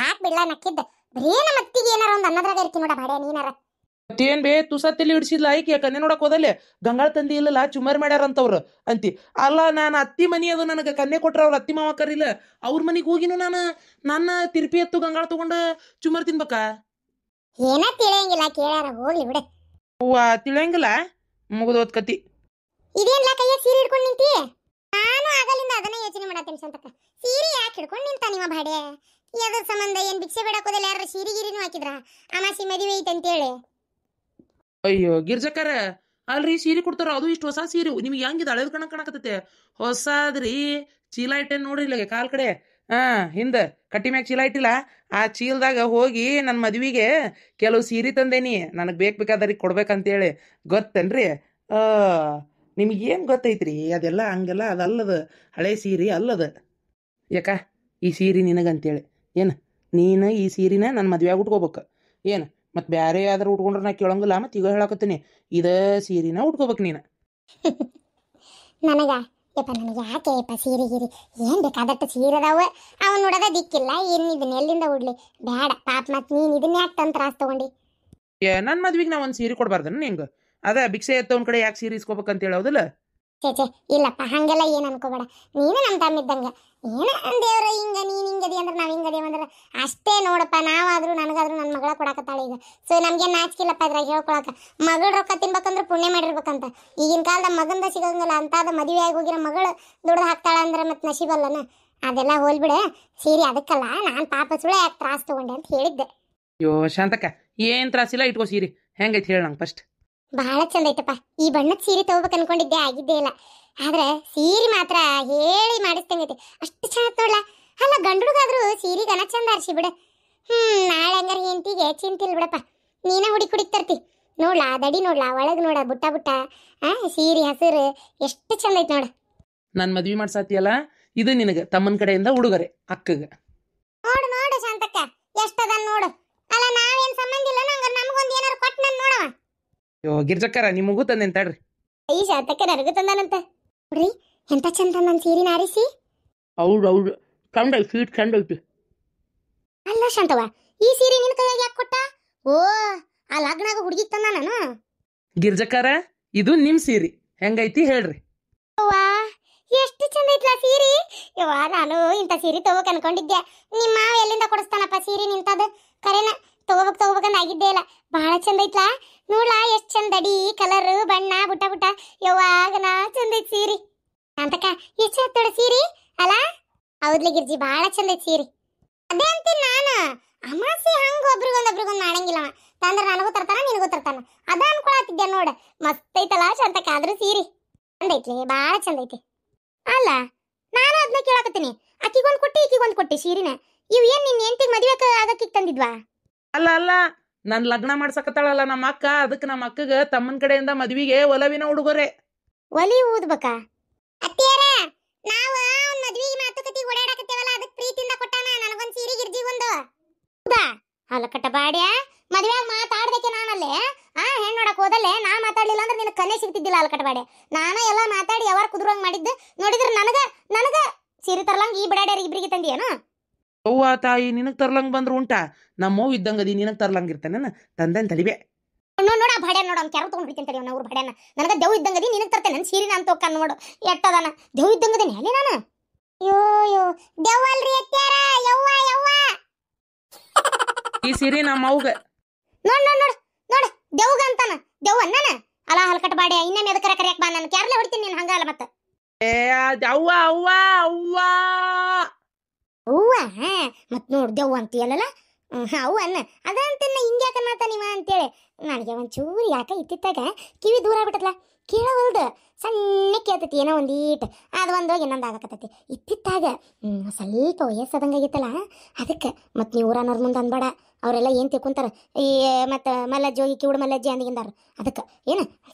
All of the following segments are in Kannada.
ಆತ್ ಬಿಡ್ಲ ನಕ್ಕಿದ್ದ ಬರೀ ನಮ್ಮ ಅತ್ತಿಗೆ ಏನಾರ ಒಂದು ಅನ್ನದ್ರಾಗ ಇರ್ತಿ ನೋಡ ಬಾಡೆ ನೀನಾರ. ಮತ್ತೇನ್ ಬೇ ತುಸತ್ತಿಲಿ ಹಿಡ್ಸಿದ್ಲ ಆಯ್ಕೆ ಕನ್ನೆ ನೋಡಕ್ ಹೋದಲ್ಲೇ ಗಂಗಾಳ ತಂದಿ ಇಲ್ಲಲ್ಲ ಚುಮರ್ ಮಾಡ್ಯಾರಂತವ್ರು ಅಂತಿ. ಅಲ್ಲ ನಾನು ಅತ್ತಿ ಮನಿ ಅದು ನನಗೆ ಕನ್ನೆ ಕೊಟ್ರ ಅವ್ರ ಅತ್ತಿ ಮಾವ ಕರಿಲ್ಲ ಅವ್ರ ಮನಿಗೆ ಹೋಗಿನು ನಾನು ನನ್ನ ತಿರ್ಪಿ ಎತ್ತು ಗಂಗಾಳ ತಗೊಂಡು ಚುಮರ್ ತಿನ್ಬೇಕಾ? ಏನ ತಿಳಿಯಂಗಿಲ್ಲ ಕೇಳ್ಯಾರ ಹೋಗ್ಲಿ ಬಿಡ. ಅವ್ವ ತಿಳಿಯಂಗಿಲ್ಲ ಮುಗಿದೋದ್ ಕತಿ. ಇದೇನ್ಲ ಕೈಯಾಗ ಸೀರೆ ಹಿಡ್ಕೊಂಡು ನಿಂತಿ? ನಾನು ಆಗಲಿಂದ ಅದನ್ನ ಯೋಚನೆ ಮಾಡತ್ತೇನೆ ಸಂತಕ್ಕ. ಸೀರೆ ಯಾಕೆ ಹಿಡ್ಕೊಂಡು ನಿಂತ ನಿಮ್ಮ ಬಾಡೆ? ಯಾವ್ದು ಸಂಬಂಧ ಏನ್ ಭಿಕ್ಷೆ ಬೇಡಕೋದಿಲ್ಲ ಯಾರ ಸೀರಿಗಿರಿನೂ ಹಾಕಿದ್ರ ಅಮಾಸಿ ಮದುವೆ ಐತೆ ಅಂತೇಳಿ? ಅಯ್ಯೋ ಗಿರ್ಜಕ್ಕರ ಅಲ್ರಿ ಸೀರೆ ಕೊಡ್ತಾರ ಅದು ಇಷ್ಟು ಹೊಸ ಸೀರೆ ನಿಮ್ಗೆ ಹೆಂಗಿದ ಹಳೇದ್ ಕಾಣಕತ್ತತೆ ಹೊಸಾದ್ರಿ. ಚೀಲ ಇಟ್ಟೇನ್ ನೋಡ್ರಿ ಇಲ್ಲಿಗೆ ಕಾಲ್ ಕಡೆ ಹಿಂದ ಕಟ್ಟಿ ಮ್ಯಾಗ ಚೀಲ ಇಟ್ಟಿಲ್ಲ ಆ ಚೀಲದಾಗ ಹೋಗಿ ನನ್ನ ಮದ್ವಿಗೆ ಕೆಲವು ಸೀರೆ ತಂದೇನಿ ನನಗೆ ಬೇಕಾದ್ರಿಗೆ ಕೊಡ್ಬೇಕಂತೇಳಿ ಗೊತ್ತೇನ್ರಿ. ನಿಮ್ಗೇನು ಗೊತ್ತೈತ್ರಿ ಅದೆಲ್ಲ ಹಂಗೆಲ್ಲ ಅದಲ್ಲದ ಹಳೆ ಸೀರೆ ಅಲ್ಲದ. ಯಾಕ ಈ ಸೀರೆ ನಿನಗಂತೇಳಿ ಏನು ನೀನು ಈ ಸೀರೆನ ನನ್ನ ಮದ್ವೆಯಾಗ ಉಟ್ಕೋಬೇಕು ಏನು ಮತ್ತು ಬೇರೆ ಯಾವ್ದಾರು ಉಟ್ಕೊಂಡ್ರೆ ನಾ ಕೇಳಂಗಿಲ್ಲ. ಮತ್ತು ಈಗ ಹೇಳಕತ್ತೀನಿ ಇದೇ ಸೀರೆನ ಉಟ್ಕೋಬೇಕು ನೀನು. ನನಗ ಯಪ್ಪ ನನಗೆ ಯಾಕೆ ಯಪ್ಪ ಸೀರೆ ಗಿರಿ ಏನ್ ಬೇಕಾದಟ್ಟು ಸೀರೆ ಅದಾವ ಅವ್ನು ನೋಡೋದ ದಿಕ್ಕಿಲ್ಲ ಏನು ಇದನ್ನ ಎಲ್ಲಿಂದ ಉಡ್ಲಿ ಬೇಡ ಪಾಪ ಮತ್ತು ನೀನು ಇದನ್ನ ಯಾಕೆ ತಂದು ತ್ರಾಸ್ ತಗೊಂಡಿ? ನನ್ನ ಮದ್ವಿಗೆ ನಾ ಒಂದು ಸೀರೆ ಕೊಡ್ಬಾರ್ದನ ನಿಂಗೆ? ಅದ ಭಿಕ್ಷೆ ಎತ್ತವನ ಕಡೆ ಯಾಕೆ ಸೀರೆ ಇಸ್ಕೋಬೇಕಂತ ಹೇಳೋದಿಲ್ಲ. ಚೇಚೆ ಇಲ್ಲಪ್ಪ ಹಂಗೆಲ್ಲ ಏನು ಅನ್ಕೋಬೇಡ. ನೀನು ನಮ್ಮ ತಮ್ಮಿದ್ದಂಗೆ ಏನ ದೇವ್ರ ಹಿಂಗ ನೀನು ಹಿಂಗದಿ ಅಂದ್ರೆ ನಾವು ಹಿಂಗದೇವ ಅಂದ್ರೆ ಅಷ್ಟೇ ನೋಡಪ್ಪ. ನಾವಾದ್ರೂ ನನಗಾದ್ರೂ ನನ್ನ ಮಗಳ ಕೊಡಕತ್ತಾಳೆ ಈಗ. ಸೊ ನಮ್ಗೆ ನಾಚಿಕಿಲ್ಲಪ್ಪ ಅದ್ರಾಗ ಹೇಳ್ಕೊಳಕ. ಮಗಳ ರೊಕ್ಕ ತಿನ್ಬೇಕಂದ್ರೆ ಪುಣ್ಯ ಮಾಡಿರ್ಬೇಕಂತ. ಈಗಿನ ಕಾಲದ ಮಗಂದ ಸಿಗಂಗಿಲ್ಲ ಅಂತಾದ ಮದುವೆ ಆಗಿ ಹೋಗಿರೋ ಮಗಳು ದುಡ್ದು ಹಾಕ್ತಾಳ ಅಂದ್ರೆ ಮತ್ತೆ ನಶೀಬಲ್ಲನ. ಅದೆಲ್ಲ ಹೋಲ್ಬಿಡೆ ಸೀರೆ ಅದಕ್ಕಲ್ಲ ನಾನು ಪಾಪ ಸುಳ್ಳೆ ಯಾಕೆ ತ್ರಾಸ್ ತಗೊಂಡೆ ಅಂತ ಹೇಳಿದ್ದೆ. ಅಯ್ಯೋ ಶಾಂತಕ್ಕ ಏನು ತ್ರಾಸಿಲ್ಲ ಇಟ್ಕೋ ಸೀರೆ ಹೆಂಗೈತಿ ಹೇಳ ನಂಗೆ ಫಸ್ಟ್. ಬಹಳ ಚಂದ ಐತಪ್ಪ. ಈ ಬಣ್ಣದ ಸೀರೆ ತಗೋಬೇಕು ಅನ್ಕೊಂಡಿದ್ದೆ ಆಗಿದ್ದೇ ಇಲ್ಲ. ಆದ್ರೆ ಸೀರೆ ಮಾತ್ರ ಹೇಳಿ ಮಾಡಿಸ್ತಂಗೈತಿ ಅಷ್ಟು ಚಂದ ನೋಡ್ಲಾ. ಅಲ್ಲ ಗಂಡುಗಾದ್ರೂ ಸೀರೆ ಗನ ಚಂದ ಆರ್ಸಿ ಬಿಡ. ನಾಳೆ ಹಂಗಾರ ಹೆಂಡತಿಗೆ ಚಿಂತಿಲ್ ಬಿಡಪ್ಪ. ನೀನ ಹುಡಿ ಕುಡಿಕ್ ತರ್ತಿ ನೋಡ್ಲಾ ದಡಿ ನೋಡ್ಲಾ ಒಳಗ್ ನೋಡ ಬುಟ್ಟ ಬುಟ್ಟ ಸೀರೆ ಹಸಿರು ಎಷ್ಟು ಚಂದ ಐತಿ ನೋಡ. ನಾನು ಮದ್ವಿ ಮಾಡ್ಸಾತಿಯಲ್ಲ ಇದು ನಿನಗೆ ತಮ್ಮನ ಕಡೆಯಿಂದ ಉಡುಗೊರೆ ಅಕ್ಕಗೆ. ನೋಡು ನೋಡು ಶಾಂತಕ್ಕ ಎಷ್ಟದ ನೋಡು. ಅಲ್ಲ ನಾವೇನ್ ಸಂಬಂಧ ಇಲ್ಲ ನಂಗ ನಮಗೊಂದು ಏನಾರು ಕೊಟ್ಟು ನಾನು ನೋಡವ. ಅಯ್ಯೋ ಗಿರ್ಜಕ್ಕರ ನಿಮಗೂ ತಂದೆ ತಡ್ರಿ. ಈ ಶಾಂತಕ್ಕ ನನಗೂ ತಂದಾನಂತ ನೋಡ್ರಿ ಎಂತ ಚಂದ ನನ್ನ ಸೀರೆನ ಆರಿಸಿ. ಹೌದು ಹೌದು ಚಂದ ಐತಿ ಸೀಟ್ ಚಂದ ಐತಿ. ಅಲ್ಲ ಶಾಂತವ ಈ ಸೀರೆ ನಿನ್ನ ಕೈಯಾಗ ಯಾಕೆ ಕೊಟ್ಟ? ಓ ಆ ಲಗ್ನಾಗ ಹುಡುಗಿ ತಂದ ನಾನು. ಗಿರ್ಜಕ್ಕರ ಇದು ನಿಮ್ ಸೀರೆ ಹೆಂಗೈತಿ ಹೇಳ್ರಿ. ಅವ್ವಾ ಎಷ್ಟು ಚಂದ ಐತ್ಲಾ ಸೀರೆ. ಯವ್ವ ನಾನು ಇಂಥ ಸೀರೆ ತಗೋಕ್ ಅನ್ಕೊಂಡಿದ್ದೆ. ನಿಮ್ಮ ಮಾವ ಎಲ್ಲಿಂದ ಕೊಡಿಸ್ತಾನಪ್ಪ ಸೀರೆ ನಿಂತದ ಕರೆನ ತಗೋಬೇಕಂದ ಆಗಿದ್ದೇ ಇಲ್ಲ. ಬಹಳ ಚಂದ ಐತ್ಲಾ ನೋಡ್ಲಾ ಎಷ್ಟು ಚಂದ ಅಡಿ ಕಲರ್ ಬಣ್ಣ ಬುಟ್ಟ ಬುಟ್ಟ. ಯವ್ವಾಗ ನಾ ಚಂದ ಐತಿ ಸೀರೆ ಅಂತಕ್ಕ ಎಷ್ಟು ಚಂದ ಸೀರೆ ಅಲ್ಲ. ಹೌದ್ಲಿ ಗಿರ್ಜಿ ಬಹಳ ಚಂದ ಐತಿ ಸೀರೆ. ಅದೇ ಅಂತೀನಿ ನಾನು ಅಮಾಸೆ ಹಂಗ ಒಬ್ರಿಗೊಂದು ಮಾಡಂಗಿಲ್ಲ ತಂದ್ರ ನನಗೂ ತರ್ತಾನ ನಿನಗೂ ತರ್ತಾನ ಅದ ಅನ್ಕೊಳತಿದ್ದೆ ನೋಡ. ಮಸ್ತ್ ಐತಲ್ಲ ಶಾಂತಕ್ಕ ಆದ್ರೂ ಸೀರೆ ಚಂದ ಐತ್ಲಿ ಬಹಳ ಚಂದ ಐತಿ. ಅಲ್ಲ ನಾನು ಅದನ್ನ ಕೇಳಕತ್ತೀನಿ ಅಕ್ಕಿಗೊಂದು ಕೊಟ್ಟಿ ಈಕಿಗೊಂದು ಕೊಟ್ಟಿ ಸೀರಿನ. ಇವ್ ಏನ್ ನಿನ್ ಹೆಂಡತಿಗೆ ಮದುವೆ ಆಗಕ್ಕೆ ತಂದಿದ್ವಾ? ಅಲ್ಲ ಅಲ್ಲ ನನ್ ಲಗ್ನ ಮಾಡ್ಸಕತ್ತಾಳಲ್ಲ ನಮ್ಮ ಅಕ್ಕ ಅದಕ್ಕೆ ನಮ್ಮ ಅಕ್ಕಗ ತಮ್ಮನ ಕಡೆಯಿಂದ ಮದ್ವಿಗೆ ಒಲವಿನ ಉಡುಗೊರೆ. ಒಲಿ ಊದ್ಬೇಕಾ? ಅತ್ತಿಯರ ನಾವು ಅವ್ನ ಮದ್ವಿಗೆ ಮಾತುಕತೆ ಓಡಾಡಕತ್ತೇವಲ್ಲ ಅದಕ್ಕೆ ಪ್ರೀತಿಯಿಂದ ಕೊಟ್ಟಾನ ನನಗೊಂದು ಸೀರೆ ಗಿರ್ಜಿಗೊಂದು. ಹೌದಾ? ಅಲ್ಲ ಕಟ್ಟ ಬಾಡ್ಯ ಮದ್ವೆಯಾಗ ಮಾತಾಡ್ಬೇಕೆ ನಾನಲ್ಲೇ ಹೆಣ್ಣು ನೋಡಕ್ ಹೋದಲ್ಲೇ ನಾ ಮಾತಾಡ್ಲಿಲ್ಲ ಅಂದ್ರೆ ನಿನಗೆ ಕನ್ನೆ ಸಿಗ್ತಿದ್ದಿಲ್ಲ ಅಲ್ಲ ಕಟ್ಟಬಾಡೆ. ನಾನ ಎಲ್ಲ ಮಾತಾಡಿ ಯಾವಾರ ಕುದುರಂಗ್ ಮಾಡಿದ್ದು ನೋಡಿದ್ರೆ ನನಗ ಸೀರೆ ತರ್ಲಂಗ್ ಈ ಬಿಡಾಡ್ಯಾರ ಇಬ್ರಿಗೆ ತಂದಿಯೇನು? ಅವ್ವ ತಾಯಿ ನಿನಗ್ ತರ್ಲಂಗ್ ಬಂದ್ರು ಉಂಟಾ ನಮ್ಮವ್ ಇದ್ದಂಗದಿ ನಿನಗ್ ತರ್ಲಂಗಿರ್ತಾನ ತಂದೆನ್ ತಲಿಬೆ. ನೋಡ ಭಾಡ್ಯ ನೋಡ ಅವ್ನು ಕೆರ ತಗೊಂಡ್ ಬಿಡ್ತೀನಿ ಅವ್ನ ಅವ್ರ ಭಾಡ್ಯನ. ನನಗೆ ದೇವ್ ಇದ್ದಂಗದಿ ನಿನಗೆ ತರ್ತೇನೆ ನನ್ನ ಸೀರೆ ನಾನು ತೋಕ ನೋಡು ಎಟ್ಟದಾನ ದೇವ್ ಇದ್ದಂಗದೇನೆ ಅಲ್ಲಿ ನಾನು. ಯೋ ದೇವಲ್ರಿ ಅತ್ಯಾರ ಯವ್ವ ಯವ್ವ ಈ ಸೀರೆ ನಮ್ಮ ಅವ್ಗ ನೋಡ್ ದೇವ್ಗ ಅಂತಾನ ದೇವ್ ಅಣ್ಣನ ಅಲ್ಲ ಹಲ್ಕಟ್ ಬಾಡ್ಯ ಇನ್ನೇನು ಎದಕರ ಕರಿಯಕ್ ಬಾ ನಾನು ಕ್ಯಾರ್ಲೆ ಹೊಡಿತೀನಿ ನೀನು ಹಂಗ ಅಲ್ಲ ಮತ್ತೆ. ಅವ್ವ ಅವ್ವ ಅವ್ವ ಅವ್ವ ಮತ್ ನೋಡ್ ದೇವ್ ಅಂತೀಯಲ್ಲ ಅವು ಅನ್ನ ಅದ ಅಂತೆಲ್ಲ ಹಿಂಗ್ಯಾಕ ಮಾತ ನೀವ ಅಂತೇಳಿ ನನಗೆ ಒಂಚೂರು ಯಾಕೆ ಇತ್ತಿತ್ತಾಗ ಕಿವಿ ದೂರ ಆಗ್ಬಿಟ್ಟತ್ಲ ಕೇಳವಲ್ದು ಸಣ್ಣ ಕೇಳ್ತೈತಿ ಏನೋ ಒಂದೀಟ್ ಅದು ಒಂದೋಗಿ ಇನ್ನೊಂದು ಆಗಕತ್ತೈತಿ ಇತ್ತಿತ್ತಾಗ ಸ್ವಲ್ಪ ವಯಸ್ಸದಂಗಾಗಿತ್ತಲ್ಲ ಅದಕ್ಕೆ ಮತ್ತು ನೀವು ಊರನ್ನೋರ್ ಮುಂದೆ ಅನ್ಬೇಡ ಅವರೆಲ್ಲ ಏನು ತಿಳ್ಕೊಂತಾರೆ ಈ ಮತ್ತು ಮಲ್ಲಜ್ಜಿ ಹೋಗಿ ಕಿವುಡು ಮಲ್ಲಜ್ಜಿ ಅಂದಿಗಿಂದಾರ ಅದಕ್ಕೆ ಏನು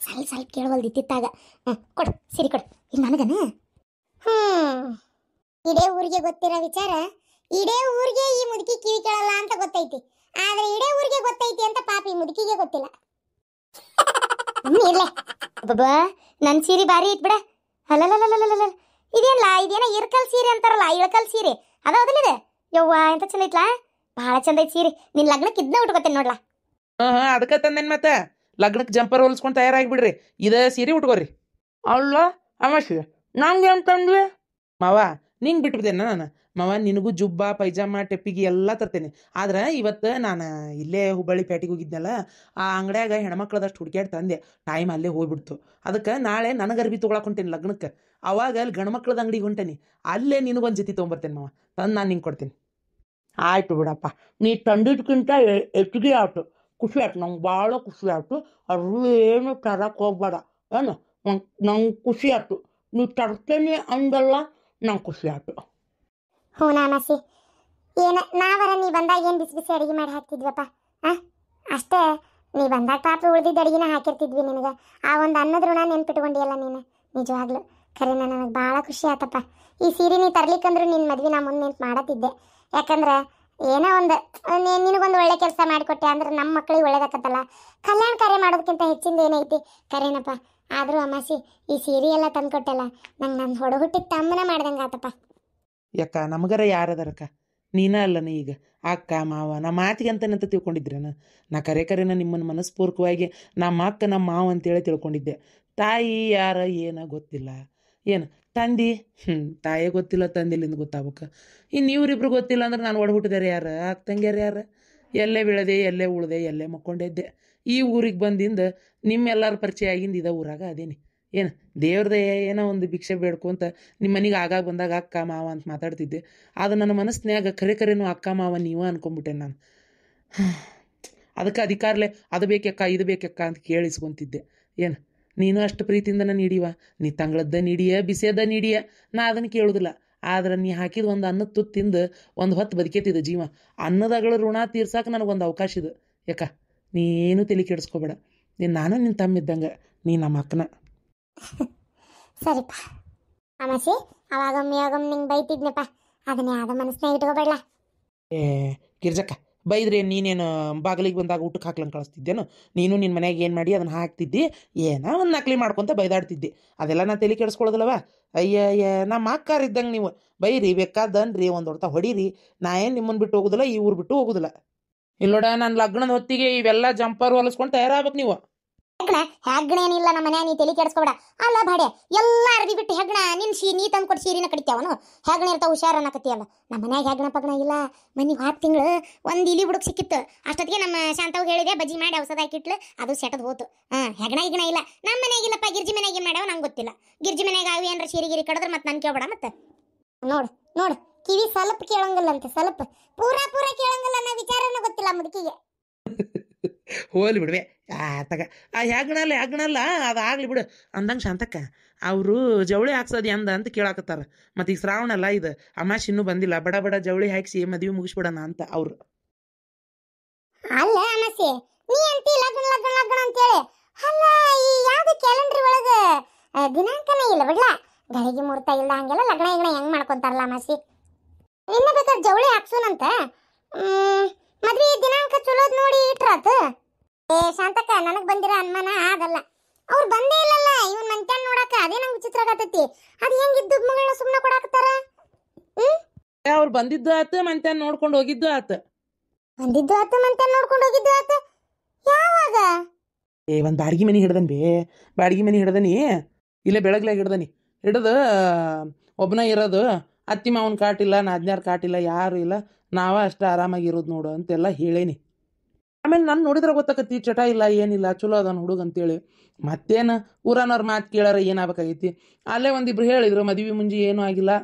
ಸ್ವಲ್ಪ ಕೇಳವಲ್ದು ಇತ್ತಿತ್ತಾಗ ಕೊಡು ಸರಿ ಕೊಡು ಈಗ ನನಗನ ಇಡೇ ಊರಿಗೆ ಗೊತ್ತಿರೋ ವಿಚಾರ ಇಡೇ ಊರಿಗೆ ಈ ಮುದುಕಿ ಕಿವಿ ಕೇಳಲ್ಲ ಅಂತ ಗೊತ್ತೈತಿ ಆದ್ರೆ ಇಡೇ ಊರಿಗೆ ಗೊತ್ತೈತಿ ಅಂತ ಪಾಪ ಈ ಮುದುಕಿಗೆ ಗೊತ್ತಿಲ್ಲ. ಇಲ್ಲ ಬಾಬಾ ನನ್ನ ಸೀರೆ ಬಾರಿ ಐತ್ ಬಿಡ ಅಲ್ಲಲ್ಲ ಇದೇನಲ್ಲ ಇದೇನ ಇರ್ಕಲ್ ಸೀರೆ ಅಂತಾರಲ್ಲ ಇಳಕಲ್ ಸೀರೆ ಅದಾವದಿಲ್ಲ ಇದೆ ಯವ್ವ ಎಂತ ಚಂದ ಐತ್ಲಾ ಭಾಳ ಚಂದ ಐತಿ ಸೀರೆ ನಿನ್ ಲಗ್ನಕ್ಕೆ ಇದನ್ನ ಉಟ್ಕೋತೇನೆ ನೋಡ್ಲಾ ಹಾ ಅದಕ್ಕೆ ತಂದೇನ್ ಮತ್ತೆ ಲಗ್ನಕ್ಕೆ ಜಂಪರ್ ಹೊಲ್ಸ್ಕೊಂಡು ತಯಾರಾಗಿಬಿಡ್ರಿ ಇದ ಸೀರೆ ಉಟ್ಕೋರಿ ಅಲ್ಲ ಅಮಾಶಿ ನಂಗೆ ಏನು ತಂದ್ವಿ ಮಾವ ನಿಂಗೆ ಬಿಟ್ಬಿಡ್ತೇನೆ ನಾನು ಮಾವ ನಿನಗೂ ಜುಬ್ಬ ಪೈಜಾಮ ಟೆಪ್ಪಿಗೆ ಎಲ್ಲ ತರ್ತೇನೆ ಆದ್ರೆ ಇವತ್ತು ನಾನು ಇಲ್ಲೇ ಹುಬ್ಬಳ್ಳಿ ಪೇಟೆಗೆ ಹೋಗಿದ್ನಲ್ಲ ಆ ಅಂಗಡ್ಯಾಗ ಹೆಣ್ಮಕ್ಳದಷ್ಟು ಹುಡುಕ್ಯಾಡ್ ತಂದೆ ಟೈಮ್ ಅಲ್ಲೇ ಹೋಗ್ಬಿಡ್ತು ಅದಕ್ಕೆ ನಾಳೆ ನನಗೆ ಅರ್ಬಿ ತೊಗೊಳಕ್ಕೆ ಹೊಂಟೇನಿ ಲಗ್ನಕ್ಕೆ ಅವಾಗ ಅಲ್ಲಿ ಗಂಡ್ಮಕ್ಳದ ಅಂಗಡಿಗೆ ಹೊಂಟೇನಿ ಅಲ್ಲೇ ನಿನಗೊಂದು ಜೊತೆ ತೊಗೊಂಬರ್ತೇನೆ ಮಾವ ತಂದು ನಾನು ನಿಂಗೆ ಕೊಡ್ತೀನಿ ಆಯ್ತು ಬಿಡಪ್ಪ ನೀ ತಂದಿದ್ಕಿಂತ ಹೆಚ್ಚಿಗೆ ಆಯ್ತು ಖುಷಿ ಆಯ್ತು ನಂಗೆ ಭಾಳ ಖುಷಿ ಆಯ್ತು ಅದು ಏನು ತರಕ್ಕೆ ಹೋಗ್ಬೇಡ ಏನು ನಂಗೆ ಖುಷಿ ಆಯ್ತು ನೀ ತರ್ತೇನೆ ಅಂದಲ್ಲ ನಂಗೆ ಖುಷಿ ಆಯ್ತು ಹ್ಞೂ ನಾಮಸಿ ಏನ ನಾವರ ನೀ ಬಂದಾಗ ಏನು ಬಿಸಿ ಬಿಸಿ ಅಡುಗೆ ಮಾಡಿ ಹಾಕ್ತಿದ್ವಪ್ಪ ಅಷ್ಟೇ ನೀ ಬಂದಾಗ ಪಾಪ ಉಳಿದಿದ್ದ ಅಡುಗೆನ ಹಾಕಿರ್ತಿದ್ವಿ ನಿನಗೆ ಆ ಒಂದು ಅನ್ನದ ಋಣ ನೆನ್ಪಿಟ್ಕೊಂಡಿಯಲ್ಲ ನೀನು ನಿಜವಾಗ್ಲು ಖರೆ ನನಗೆ ಭಾಳ ಖುಷಿ ಆತಪ್ಪ ಈ ಸೀರೆ ನೀ ತರ್ಲಿಕ್ಕಂದ್ರೂ ನಿನ್ನ ಮದ್ವೆ ನಾ ಮುಂದೆ ನಿಂತು ಮಾಡತ್ತಿದ್ದೆ ಯಾಕಂದ್ರೆ ಏನೋ ಒಂದು ನಿನಗೊಂದು ಒಳ್ಳೆ ಕೆಲಸ ಮಾಡಿಕೊಟ್ಟೆ ಅಂದ್ರೆ ನಮ್ಮ ಮಕ್ಕಳಿಗೆ ಒಳ್ಳೇದಾಕತ್ತಲ್ಲ ಕಲ್ಯಾಣ ಕಾರ್ಯ ಮಾಡೋದಕ್ಕಿಂತ ಹೆಚ್ಚಿಂದ ಏನೈತಿ ಕರೇನಪ್ಪ ಆದರೂ ಅಮಾಸಿ ಈ ಸೀರೆ ಎಲ್ಲ ತಂದ್ಕೊಟ್ಟಲ್ಲ ನಂಗೆ ನನ್ನ ಹೊಡ ಹುಟ್ಟಿದ ತಮ್ಮನ ಮಾಡ್ದಂಗೆ ಆತಪ್ಪ ಯಾಕ ನಮಗರ ಯಾರದಾರಕ್ಕ ನೀನ ಅಲ್ಲನ ಈಗ ಅಕ್ಕ ಮಾವ ನಮ್ಮ ಮಾತಿಗೆ ಅಂತನಂತ ತಿಳ್ಕೊಂಡಿದ್ರೇನ ನಾ ಕರೆನ ನಿಮ್ಮನ್ನು ಮನಸ್ಪೂರ್ವಕವಾಗಿ ನಮ್ಮ ಅಕ್ಕ ನಮ್ಮ ಮಾವ ಅಂತೇಳಿ ತಿಳ್ಕೊಂಡಿದ್ದೆ ತಾಯಿ ಯಾರ ಏನ ಗೊತ್ತಿಲ್ಲ ಏನು ತಂದಿ ತಾಯೇ ಗೊತ್ತಿಲ್ಲ ತಂದಿಲ್ಲಿಂದ ಗೊತ್ತಾಗ್ಬೇಕು ಇನ್ನು ಇವ್ರಿಬ್ರು ಗೊತ್ತಿಲ್ಲ ಅಂದ್ರೆ ನಾನು ಒಡ ಹುಟ್ಟಿದಾರೆ ಯಾರು ಅಕ್ಕ ತಂಗ್ಯಾರ ಯಾರು ಎಲ್ಲೇ ಬೀಳದೆ ಎಲ್ಲೇ ಉಳ್ದೆ ಎಲ್ಲೇ ಮಕ್ಕೊಂಡಿದ್ದೆ ಈ ಊರಿಗೆ ಬಂದಿಂದ ನಿಮ್ಮೆಲ್ಲರ ಪರಿಚಯ ಆಗಿಂದ ಇದ ಊರಾಗ ಅದೇನಿ ಏನು ದೇವ್ರದೇ ಏನೋ ಒಂದು ಭಿಕ್ಷೆ ಬೇಡ್ಕೊಂತ ನಿಮ್ಮ ಮನೆಗೆ ಆಗಾಗ ಬಂದಾಗ ಅಕ್ಕ ಮಾವ ಅಂತ ಮಾತಾಡ್ತಿದ್ದೆ ಅದು ನನ್ನ ಮನಸ್ಸಿನ್ಯಾಗ ಕರೆನೂ ಅಕ್ಕ ಮಾವ ನೀವ ಅನ್ಕೊಂಬಿಟ್ಟೆ ನಾನು ಅದಕ್ಕೆ ಅಧಿಕಾರಲೆ ಅದು ಬೇಕಕ್ಕ ಇದು ಬೇಕಕ್ಕ ಅಂತ ಕೇಳಿಸ್ಕೊಂತಿದ್ದೆ ಏನು ನೀನು ಅಷ್ಟು ಪ್ರೀತಿಯಿಂದ ನಾನು ನೀಡಿವ ನೀ ತಂಗಳದ್ದ ನೀಡಿಯ ಬಿಸಿಯದ ನೀಡಿಯ ನಾ ಅದನ್ನು ಕೇಳೋದಿಲ್ಲ ಆದ್ರೆ ನೀ ಹಾಕಿದ ಒಂದು ಅನ್ನದ ತುತ್ತು ತಿಂದು ಒಂದು ಹೊತ್ತು ಬದುಕೇತಿದ್ದ ಜೀವ ಅನ್ನದಾಗಳ ಋಣ ತೀರ್ಸಾಕ ನನಗೊಂದು ಅವಕಾಶ ಇದೆ ಯಾಕ ನೀನು ತಲೆ ಕೆಡಿಸ್ಕೋಬೇಡ ನಾನು ನಿನ್ನ ತಮ್ಮಿದ್ದಂಗೆ ನೀ ನಮ್ಮ ಅಕ್ಕನ ಸರಿಪ್ಪ ಅಮಾಸಿ ಅವಾಗೊಮ್ಮೆ ನಿಂಗೆ ಬೈತಿದ್ನಪ್ಪ ಅದನ್ನ ಯಾವ್ದು ಮನಸ್ಸಿನಾಗ ಇಟ್ಕೋಬೇಡ ಏ ಗಿರ್ಜಕ್ಕ ಬೈದ್ರೆ ನೀನೇನು ಬಾಗಿಲಿಗೆ ಬಂದಾಗ ಊಟಕ್ಕೆ ಹಾಕ್ಲಂಗೆ ಕಳಿಸ್ತಿದ್ದೇನು ನೀನು ನಿನ್ನ ಮನ್ಯಾಗ ಏನು ಮಾಡಿ ಅದನ್ನು ಹಾಕ್ತಿದ್ದಿ ಏನೋ ಒಂದು ನಕಲಿ ಮಾಡ್ಕೊತ ಬೈದಾಡ್ತಿದ್ದಿ ಅದೆಲ್ಲ ನಾ ತಲೆ ಕೆಡಿಸ್ಕೊಳ್ಳೋದಿಲ್ಲವ ಅಯ್ಯ ನಮ್ಮ ಅಕ್ಕಾರ ಇದ್ದಂಗೆ ನೀವು ಬೈರಿ ಬೇಕಾದನ್ರಿ ಒಂದು ಹೊಡ್ತಾ ಹೊಡೀರಿ ನಾ ಏನು ನಿಮ್ಮನ್ನು ಬಿಟ್ಟು ಹೋಗೋದಿಲ್ಲ ಈ ಊರು ಬಿಟ್ಟು ಹೋಗೋದಿಲ್ಲ ಇಲ್ಲೋಡ ನನ್ನ ಲಗ್ನದ ಹೊತ್ತಿಗೆ ಇವೆಲ್ಲ ಜಂಪರ್ ಹೊಲಿಸ್ಕೊಂಡು ತಯಾರಾಗ್ಬೇಕು ನೀವು ಹೆಗ್ಣ ಏನಿಲ್ಲ ನಮ್ಮ ಮನ್ಯಾಗ ನೀ ತಲೆ ಕೆಡಿಸ್ಕೋಬೇಡ ಅಲ್ಲ ಬಾಡೆ ಎಲ್ಲ ಅರ್ಬಿ ಬಿಟ್ಟು ಹೆಗ್ಣ ನೀ ತಂದು ಕೊಟ್ಟು ಸೀರಿನ ಕಡಿತಾವನು ಹೆಗ್ಣ ಇರ್ತಾವ ಹುಷಾರ ಅನ್ನಕತ್ತೀಯಲ್ಲ ನಮ್ಮ ಮನ್ಯಾಗ ಹೆಗ್ಣ ಪಗ್ನ ಇಲ್ಲ ಮನೆಗೆ 10 ತಿಂಗಳು ಒಂದು ಇಲಿ ಬುಡಕ್ ಸಿಕ್ಕಿತ್ತು ಅಷ್ಟೊತ್ತಿಗೆ ನಮ್ಮ ಶಾಂತವ್ಗೆ ಹೇಳಿದೆ ಬಜ್ಜಿ ಮಾಡಿ ಔಷಧ ಹಾಕಿಟ್ಲು ಅದು ಸೆಟದ್ ಹೋತು ಹೆಗ್ಣ ಈಗಣ ಇಲ್ಲ ನಮ್ಮ ಮನೆಯಾಗಿಲ್ಲಪ್ಪ ಗಿರ್ಜಿ ಮನೆಗೆ ಏನು ಮಾಡ್ಯಾವ ನಂಗೆ ಗೊತ್ತಿಲ್ಲ ಗಿರ್ಜಿ ಮನೆಯಾಗ ಅವು ಏನಾರ ಸೀರಿಗಿರಿ ಕಡಿದ್ರೆ ಮತ್ತೆ ನಾನು ಕೇಳ್ಬೇಡ ಮತ್ತೆ ನೋಡು ಕಿವಿ ಸ್ವಲ್ಪ ಕೇಳಂಗಿಲ್ಲ ಅಂತೆ ಸ್ವಲ್ಪ ಪೂರಾ ಕೇಳಂಗಿಲ್ಲ ಅನ್ನೋ ವಿಚಾರನೂ ಗೊತ್ತಿಲ್ಲ ಮುದುಕಿಗೆ ಹೋಲಿ ಬಿಡ್ವೆ ತಗ ಆ ಹೆಗ್ಣಲ್ಲ ಅದಾಗಲಿ ಬಿಡು ಅಂದಂಗೆ ಶಾಂತಕ್ಕ ಅವರು ಜವಳಿ ಹಾಕ್ಸೋದು ಎಂದ ಅಂತ ಕೇಳಾಕತ್ತಾರ ಮತ್ತು ಈಗ ಶ್ರಾವಣಲ್ಲ ಇದು ಅಮಾಶ್ ಇನ್ನೂ ಬಂದಿಲ್ಲ ಬಡ ಜವಳಿ ಹಾಕ್ಸಿ ಮದುವೆ ಮುಗಿಸ್ಬಿಡೋಣ ಅಂತ ಅವ್ರು ಅಲ್ಲ ಅನಸಿ ನೀ ಅಂತಿ ಲಗ್ನ ಅಂತೇಳಿ ಅಲ್ಲ ಈ ಯಾವ್ದು ಕ್ಯಾಲೆಂಡರ್ ಒಳಗೆ ದಿನಾಂಕನೇ ಇಲ್ಲ ಬಿಡ್ಲ ಗಳಿಗೆ ಮುಹೂರ್ತ ಇಲ್ಲ ಹಂಗೆಲ್ಲ ಲಗ್ನ ಹೆಂಗ್ ಮಾಡ್ಕೊಂತಾರಲ್ಲ ಅನಸಿ ಇನ್ನ ಬೇಕಾದ್ರೆ ಜವಳಿ ಹಾಕ್ಸೋನಂತ ಮದ್ವೆ ದಿನಾಂಕ ಚಲೋದ್ ನೋಡಿ ಇಟ್ರಾತ ಏ ಶಾಂತಕ್ಕ ನನಗೆ ಬಂದಿರೋ ಅನುಮಾನ ಆಗಲ್ಲ ಅವ್ರು ಬಂದೇ ಇಲ್ಲಲ್ಲ ಇವನ್ ಮಂತ್ಯಾನ್ ನೋಡಕ ಅದೇ ನಂಗೆ ವಿಚಿತ್ರ ಆಗತೈತಿ ಅದು ಹೆಂಗಿದ್ದು ಮಗಳನ್ನ ಸುಮ್ಮನೆ ಕೊಡಾಕತ್ತಾರ ಅವ್ರು ಬಂದಿದ್ದು ಆತ ಮಂತ್ಯಾನ್ ನೋಡ್ಕೊಂಡು ಹೋಗಿದ್ದು ಆತ ಬಂದಿದ್ದು ಆತ ಮಂತ್ಯಾನ್ ನೋಡ್ಕೊಂಡು ಹೋಗಿದ್ದು ಆತ ಯಾವಾಗ ಒಂದು ಬಾಡಿಗೆ ಮನೆ ಹಿಡ್ದನಿ ಇಲ್ಲೇ ಬೆಳಗ್ಲಾಗ ಹಿಡ್ದು ಒಬ್ಬನ ಇರೋದು ಅತ್ತಿ ಮಾವನ ಕಾಟಿಲ್ಲ ನಾದ್ನ್ಯಾರ ಕಾಟಿಲ್ಲ ಯಾರು ಇಲ್ಲ ನಾವ ಅಷ್ಟ ಆರಾಮಾಗಿರೋದು ನೋಡು ಅಂತೆಲ್ಲ ಹೇಳೇನಿ ಆಮೇಲೆ ನಾನು ನೋಡಿದ್ರೆ ಗೊತ್ತಾಕತಿ ಚಟ ಇಲ್ಲ ಏನಿಲ್ಲ ಚಲೋ ಅದನ್ನ ಹುಡುಗ ಅಂತೇಳಿ ಮತ್ತೇನು ಊರನವ್ರ ಮಾತು ಕೇಳಾರ ಏನಾಗಬೇಕಾಗೈತಿ ಅಲ್ಲೇ ಒಂದಿಬ್ರು ಹೇಳಿದ್ರು ಮದುವೆ ಮುಂಜಿ ಏನೂ ಆಗಿಲ್ಲ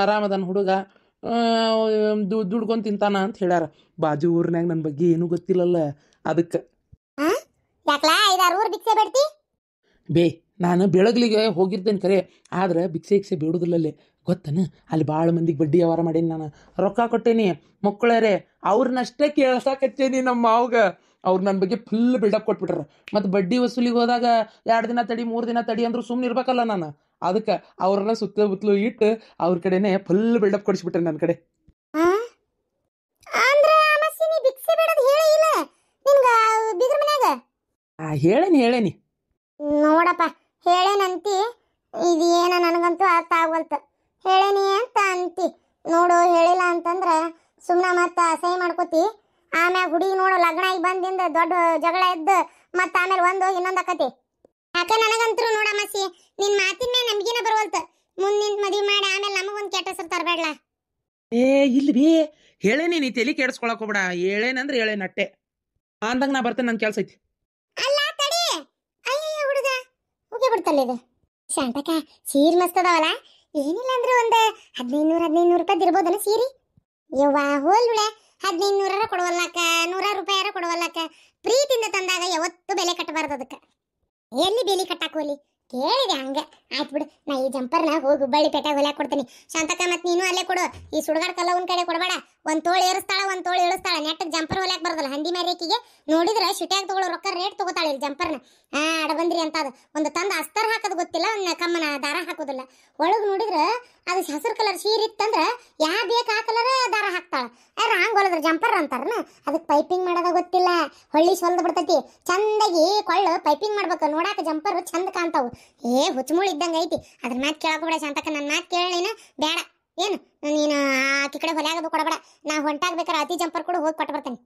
ಆರಾಮದನ್ ಹುಡುಗ ದುಡ್ಕೊಂಡು ತಿಂತಾನ ಅಂತ ಹೇಳ್ಯಾರ ಬಾಜು ಊರ್ನಾಗ ನನ್ನ ಬಗ್ಗೆ ಏನೂ ಗೊತ್ತಿಲ್ಲಲ್ಲ ಅದಕ್ಕೆ ಬೇ ನಾನು ಬೆಳಗ್ಲಿಗೆ ಹೋಗಿರ್ತೇನೆ ಕರೆ ಆದ್ರೆ ಭಿಕ್ಷೆ ಬೇಡುದಿಲ್ಲಲ್ಲೇ ಗೊತ್ತನ ಅಲ್ಲಿ ಭಾಳ ಮಂದಿಗೆ ಬಡ್ಡಿ ವ್ಯವಹಾರ ಮಾಡೀನಿ ನಾನು ರೊಕ್ಕ ಕೊಟ್ಟೇನಿ ಮಕ್ಕಳರೇ ಅವ್ರನ್ನಷ್ಟೇ ಕೇಳ್ಸಾಕತ್ತೇನಿ ನಮ್ಮ ಮಾವ್ಗ ಅವ್ರು ನನ್ನ ಬಗ್ಗೆ ಫುಲ್ ಬಿಲ್ಡಪ್ ಕೊಟ್ಬಿಟ್ರ ಮತ್ತು ಬಡ್ಡಿ ವಸೂಲಿಗೆ ಹೋದಾಗ 2 ದಿನ ತಡಿ 3 ದಿನ ತಡಿ ಅಂದ್ರೂ ಸುಮ್ಮನೆ ಇರ್ಬೇಕಲ್ಲ ನಾನು ಅದಕ್ಕೆ ಅವ್ರನ್ನ ಸುತ್ತಮುತ್ತಲು ಇಟ್ಟು ಅವ್ರ ಕಡೆನೇ ಫುಲ್ ಬಿಲ್ಡಪ್ ಕೊಡಿಸ್ಬಿಟ್ರೆ ನನ್ನ ಕಡೆ ಹೇಳೇನಿ ನೋಡಪ್ಪ ಹೇಳೇನಂತಿ ಇದು ಏನ ನನಗಂತೂ ಅರ್ಥ ಆಗವಲ್ತು. ಹೇಳೇನಿ ಅಂತ ಅಂತಿ ನೋಡು, ಹೇಳಿಲ್ಲ ಅಂತಂದ್ರ ಸುಮ್ಮನೆ ಮತ್ತೆ ಅಸಹ್ಯ ಮಾಡ್ಕೋತಿ. ಆಮ್ಯಾಗ ಹುಡುಗಿ ನೋಡು ಲಗ್ನ ಆಗಿ ಬಂದಿಂದ ದೊಡ್ಡ ಜಗಳ ಎದ್ದು ಮತ್ತೆ ಆಮೇಲೆ ಒಂದು ಇನ್ನೊಂದು ಆಕತಿ. ಯಾಕ ನನಗಂತೂ ನೋಡಮ್ಮಸಿ ನಿನ್ ಮಾತಿನ ಮೇಲೆ ನಂಬಿಕೆನ ಬರವಲ್ತು. ಮುಂದಿನ ಮದುವೆ ಮಾಡಿ ಆಮೇಲೆ ನಮಗೊಂದು ಕೆಟ್ಟ ಹೆಸರು ತರಬೇಡ್ಲ. ಏ ಇಲ್ಲಿ ಬಿ ಹೇಳೇನಿ, ನೀ ತಲೆ ಕೆಡಿಸ್ಕೊಳಕ್ ಹೋಗ್ಬೇಡ. ಹೇಳೇನಂದ್ರೆ ಹೇಳೇನ ಅಟ್ಟೆ ಅಂದಂಗ ನಾ ಬರ್ತೇನೆ, ನನ್ನ ಕೆಲ್ಸ ಐತಿ. ಅಲ್ಲ ತಡಿ, ಅಯ್ಯಯ್ಯ ಹುಡುಗ ಹೋಗಿ ಬಿಡ್ತಲ್ಲ ಇದು. ಶಾಂತಕ ಸೀರೆ ಮಸ್ತ್ ಅದಾವಲ್ಲ, ಏನಿಲ್ಲ ಅಂದ್ರೆ ಒಂದು 1500 ರೂಪಾಯಿ ಇರ್ಬೋದನ ಸೀರೆ. ಯವ್ವ ಹೋಲ್ ಬಿಳೆ, 1500 ಕೊಡವಲ್ಲಕ್ಕ, 100 ರೂಪಾಯಿ ಕೊಡವಲ್ಲಕ್ಕ. ಪ್ರೀತಿಯಿಂದ ತಂದಾಗ ಯಾವತ್ತು ಬೆಲೆ ಕಟ್ಟಬಾರ್ದು ಅದಕ್ಕೆ. ಎಲ್ಲಿ ಬೇಲಿ ಕಟ್ಟಾಕೋಲಿ ಕೇಳಿದೆ ಹಂಗೆ. ಆಯ್ತು ಬಿಡು, ನಾ ಈ ಜಂಪರ್ನ ಹೋಗಿ ಹುಬ್ಬಳ್ಳಿ ಪೇಟೆಗೆ ಹೊಲ್ಯಾಕ ಕೊಡ್ತೀನಿ. ಶಾಂತಕ ಮತ್ತೆ ನೀನು ಅಲ್ಲೇ ಕೊಡು. ಈ ಸುಡುಗಾಡ್ ಕಲ್ಲವನ್ ಕಡೆ ಕೊಡಬೇಡ. ಒಂದ್ ತೋಳು ಏರಿಸ್ತಾಳ, ಒಂದ್ ತೋಳು ಇಳಿಸ್ತಾಳ. ನೆಟ್ಟಗೆ ಜಂಪರ್ ಹೊಲ್ಯಾಕ ಬರೋದಲ್ಲ ಹಂದಿ ಮಾರೇಕಿಗೆ. ನೋಡಿದ್ರೆ ಶಿಟ್ಯಾಗ ತಗೊಳ್ಳೋ ರೊಕ್ಕ ರೇಟ್ ತಗೋತಾಳೆ ಇಲ್ಲಿ ಜಂಪರ್ನ. ಅಡ ಬಂದ್ರಿ ಅಂತ ಅದು ಒಂದು ತಂದು ಅಸ್ತರ್ ಹಾಕೋದು ಗೊತ್ತಿಲ್ಲ, ಒಂದು ಕಮ್ಮನ ದಾರ ಹಾಕೋದಿಲ್ಲ. ಒಳಗೆ ನೋಡಿದ್ರೆ ಅದು ಹಸಿರು ಕಲರ್ ಸೀರೆ ಇತ್ತಂದ್ರೆ ಯಾ ಬೇಕು ಆ ಕಲರ್ ದಾರ ಹಾಕ್ತಾಳ. Wrong ಹೊಲದ್ರ jumper ಅಂತಾರನ. ಅದಕ್ಕೆ ಪೈಪಿಂಗ್ ಮಾಡೋದ ಗೊತ್ತಿಲ್ಲ, ಹೊಳ್ಳಿ ಹೊಲ್ದು ಬಿಡ್ತೈತಿ. ಚಂದಾಗಿ ಕೊಳ್ಳು ಪೈಪಿಂಗ್ ಮಾಡ್ಬೇಕು, ನೋಡಾಕ ಜಂಪರ್ ಚಂದ ಕಾಣ್ತಾವು. ಹುಚ್ಚಮುಳು ಇದ್ದಂಗೆ ಐತಿ. ಅದ್ರ ಮಾತು ಕೇಳಕೋಬೇಡ ಶಾಂತಕ, ನನ್ನ ಮಾತು ಕೇಳೇನ ಬೇಡ. ಏನು ನೀನು ಆಕಿ ಕಡೆ ಹೊಲ್ಯಾಗದು ಕೊಡಬೇಡ. ನಾ ಹೊಂಟಾಗ್ಬೇಕಾರೆ ಅತಿ ಜಂಪರ್ ಕೂಡ ಹೋಗಿ ಕೊಟ್ಟು ಬರ್ತೇನೆ.